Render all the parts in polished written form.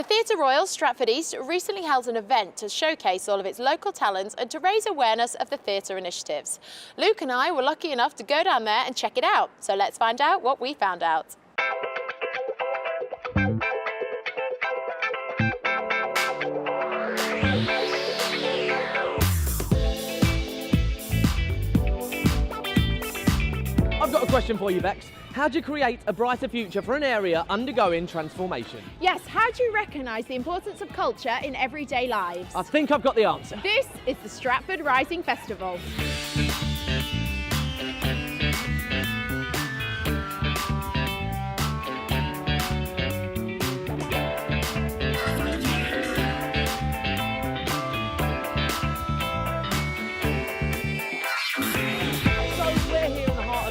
The Theatre Royal Stratford East recently held an event to showcase all of its local talents and to raise awareness of the theatre initiatives. Luke and I were lucky enough to go down there and check it out, so let's find out what we found out. I've got a question for you, Bex. How do you create a brighter future for an area undergoing transformation? Yes, how do you recognise the importance of culture in everyday lives? I think I've got the answer. This is the Stratford Rising Festival.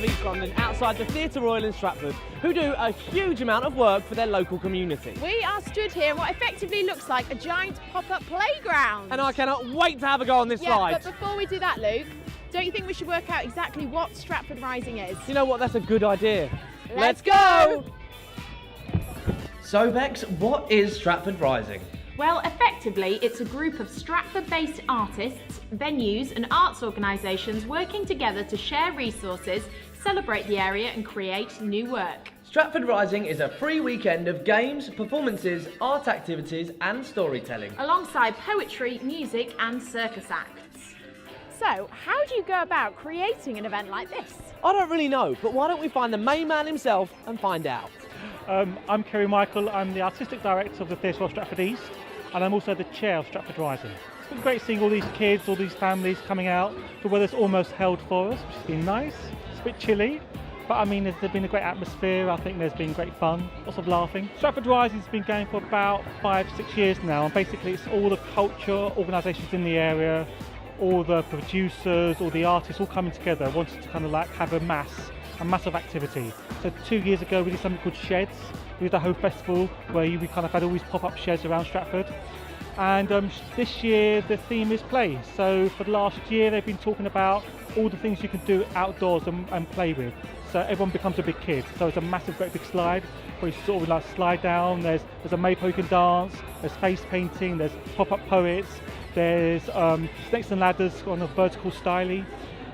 East London, outside the Theatre Royal in Stratford, who do a huge amount of work for their local community. We are stood here in what effectively looks like a giant pop-up playground. And I cannot wait to have a go on this slide. But before we do that, Luke, don't you think we should work out exactly what Stratford Rising is? You know what, that's a good idea. Let's go! So Bex, what is Stratford Rising? Well, effectively, it's a group of Stratford-based artists, venues and arts organisations working together to share resources, celebrate the area and create new work. Stratford Rising is a free weekend of games, performances, art activities and storytelling. Alongside poetry, music and circus acts. So, how do you go about creating an event like this? I don't really know, but why don't we find the main man himself and find out? I'm Kerry Michael, I'm the Artistic Director of the Theatre Royal Stratford East, and I'm also the Chair of Stratford Rising. It's been great seeing all these kids, all these families coming out. The weather's almost held for us, which has been nice. It's a bit chilly, but I mean there's been a great atmosphere. I think there's been great fun, lots of laughing. Stratford Rising's been going for about 5-6 years now, and basically it's all the culture organisations in the area, all the producers, all the artists all coming together, wanting to kind of like have a massive activity. So 2 years ago we did something called Sheds. We did a whole festival where we kind of had all these pop-up sheds around Stratford. And this year the theme is play. So for the last year they've been talking about all the things you can do outdoors and play with. So everyone becomes a big kid. So it's a massive, great big slide where you sort of like slide down. There's a maypole you can dance. There's face painting. There's pop-up poets. There's snakes and ladders on a vertical styly.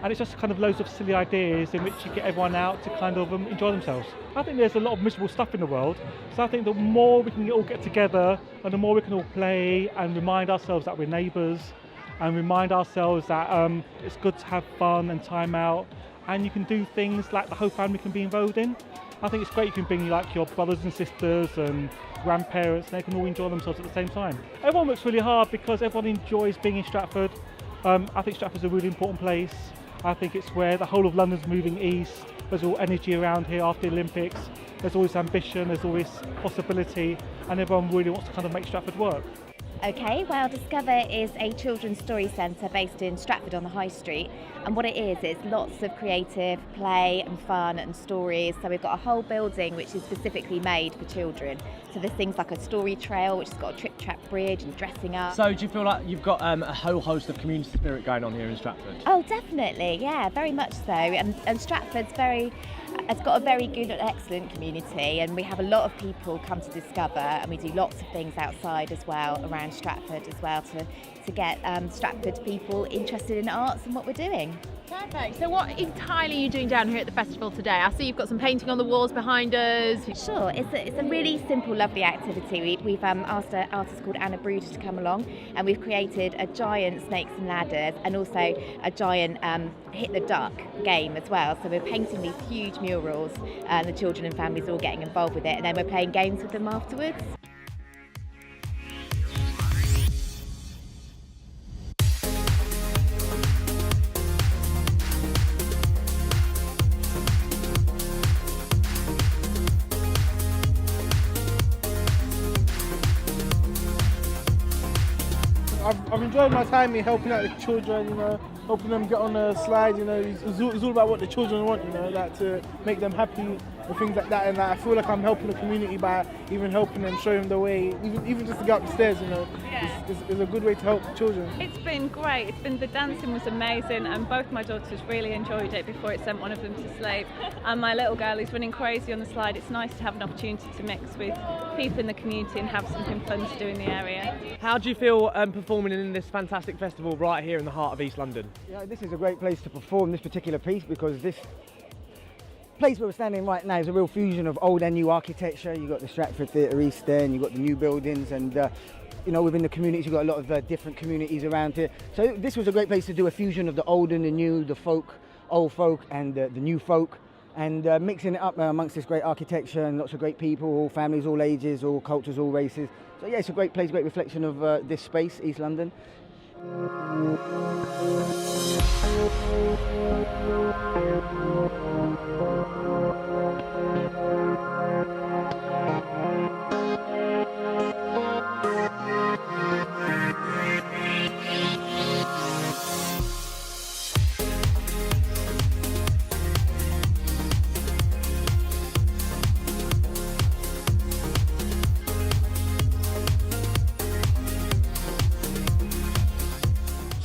And it's just kind of loads of silly ideas in which you get everyone out to kind of enjoy themselves. I think there's a lot of miserable stuff in the world, so I think the more we can all get together and the more we can all play and remind ourselves that we're neighbours and remind ourselves that it's good to have fun and time out, and you can do things like the whole family can be involved in. I think it's great you can bring like your brothers and sisters and grandparents, and they can all enjoy themselves at the same time. Everyone works really hard because everyone enjoys being in Stratford. I think Stratford's a really important place. I think it's where the whole of London's moving east. There's all energy around here after the Olympics. There's always ambition, there's always possibility, and everyone really wants to kind of make Stratford work. Okay, well Discover is a children's story centre based in Stratford on the High Street, and what it is lots of creative play and fun and stories. So we've got a whole building which is specifically made for children. So there's things like a story trail which has got a trip-trap bridge and dressing up. So do you feel like you've got a whole host of community spirit going on here in Stratford? Oh definitely, yeah, very much so, and Stratford's has got a very good and excellent community, and we have a lot of people come to Discover, and we do lots of things outside as well around Stratford as well to get Stratford people interested in arts and what we're doing. Perfect. So what entirely are you doing down here at the festival today? I see you've got some painting on the walls behind us. Sure, it's a really simple, lovely activity. We've asked an artist called Anna Bruder to come along, and we've created a giant snakes and ladders and also a giant hit the duck game as well. So we're painting these huge murals, and the children and families are all getting involved with it, and then we're playing games with them afterwards. I've enjoyed my time here helping out the children, helping them get on a slide, it's all about what the children want, like to make them happy and things like that. And I feel like I'm helping the community by even helping them, showing them the way, even just to get up the stairs. You know, is a good way to help children. It's been great. The dancing was amazing, and both my daughters really enjoyed it before it sent one of them to sleep. And my little girl is running crazy on the slide. It's nice to have an opportunity to mix with people in the community and have something fun to do in the area. How do you feel performing in this fantastic festival right here in the heart of East London? Yeah, this is a great place to perform this particular piece, because this place where we're standing right now is a real fusion of old and new architecture. You've got the Stratford Theatre East End, you've got the new buildings, and you know, within the communities you've got a lot of different communities around here. So this was a great place to do a fusion of the old and the new, the folk, old folk and the new folk, and mixing it up amongst this great architecture and lots of great people, all families, all ages, all cultures, all races. So yeah, it's a great place, great reflection of this space, East London.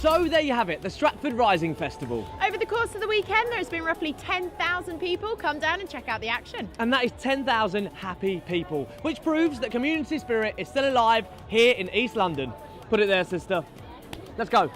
So there you have it, the Stratford Rising Festival. Over the course of the weekend, there's been roughly 10,000 people come down and check out the action. And that is 10,000 happy people, which proves that community spirit is still alive here in East London. Put it there, sister. Let's go.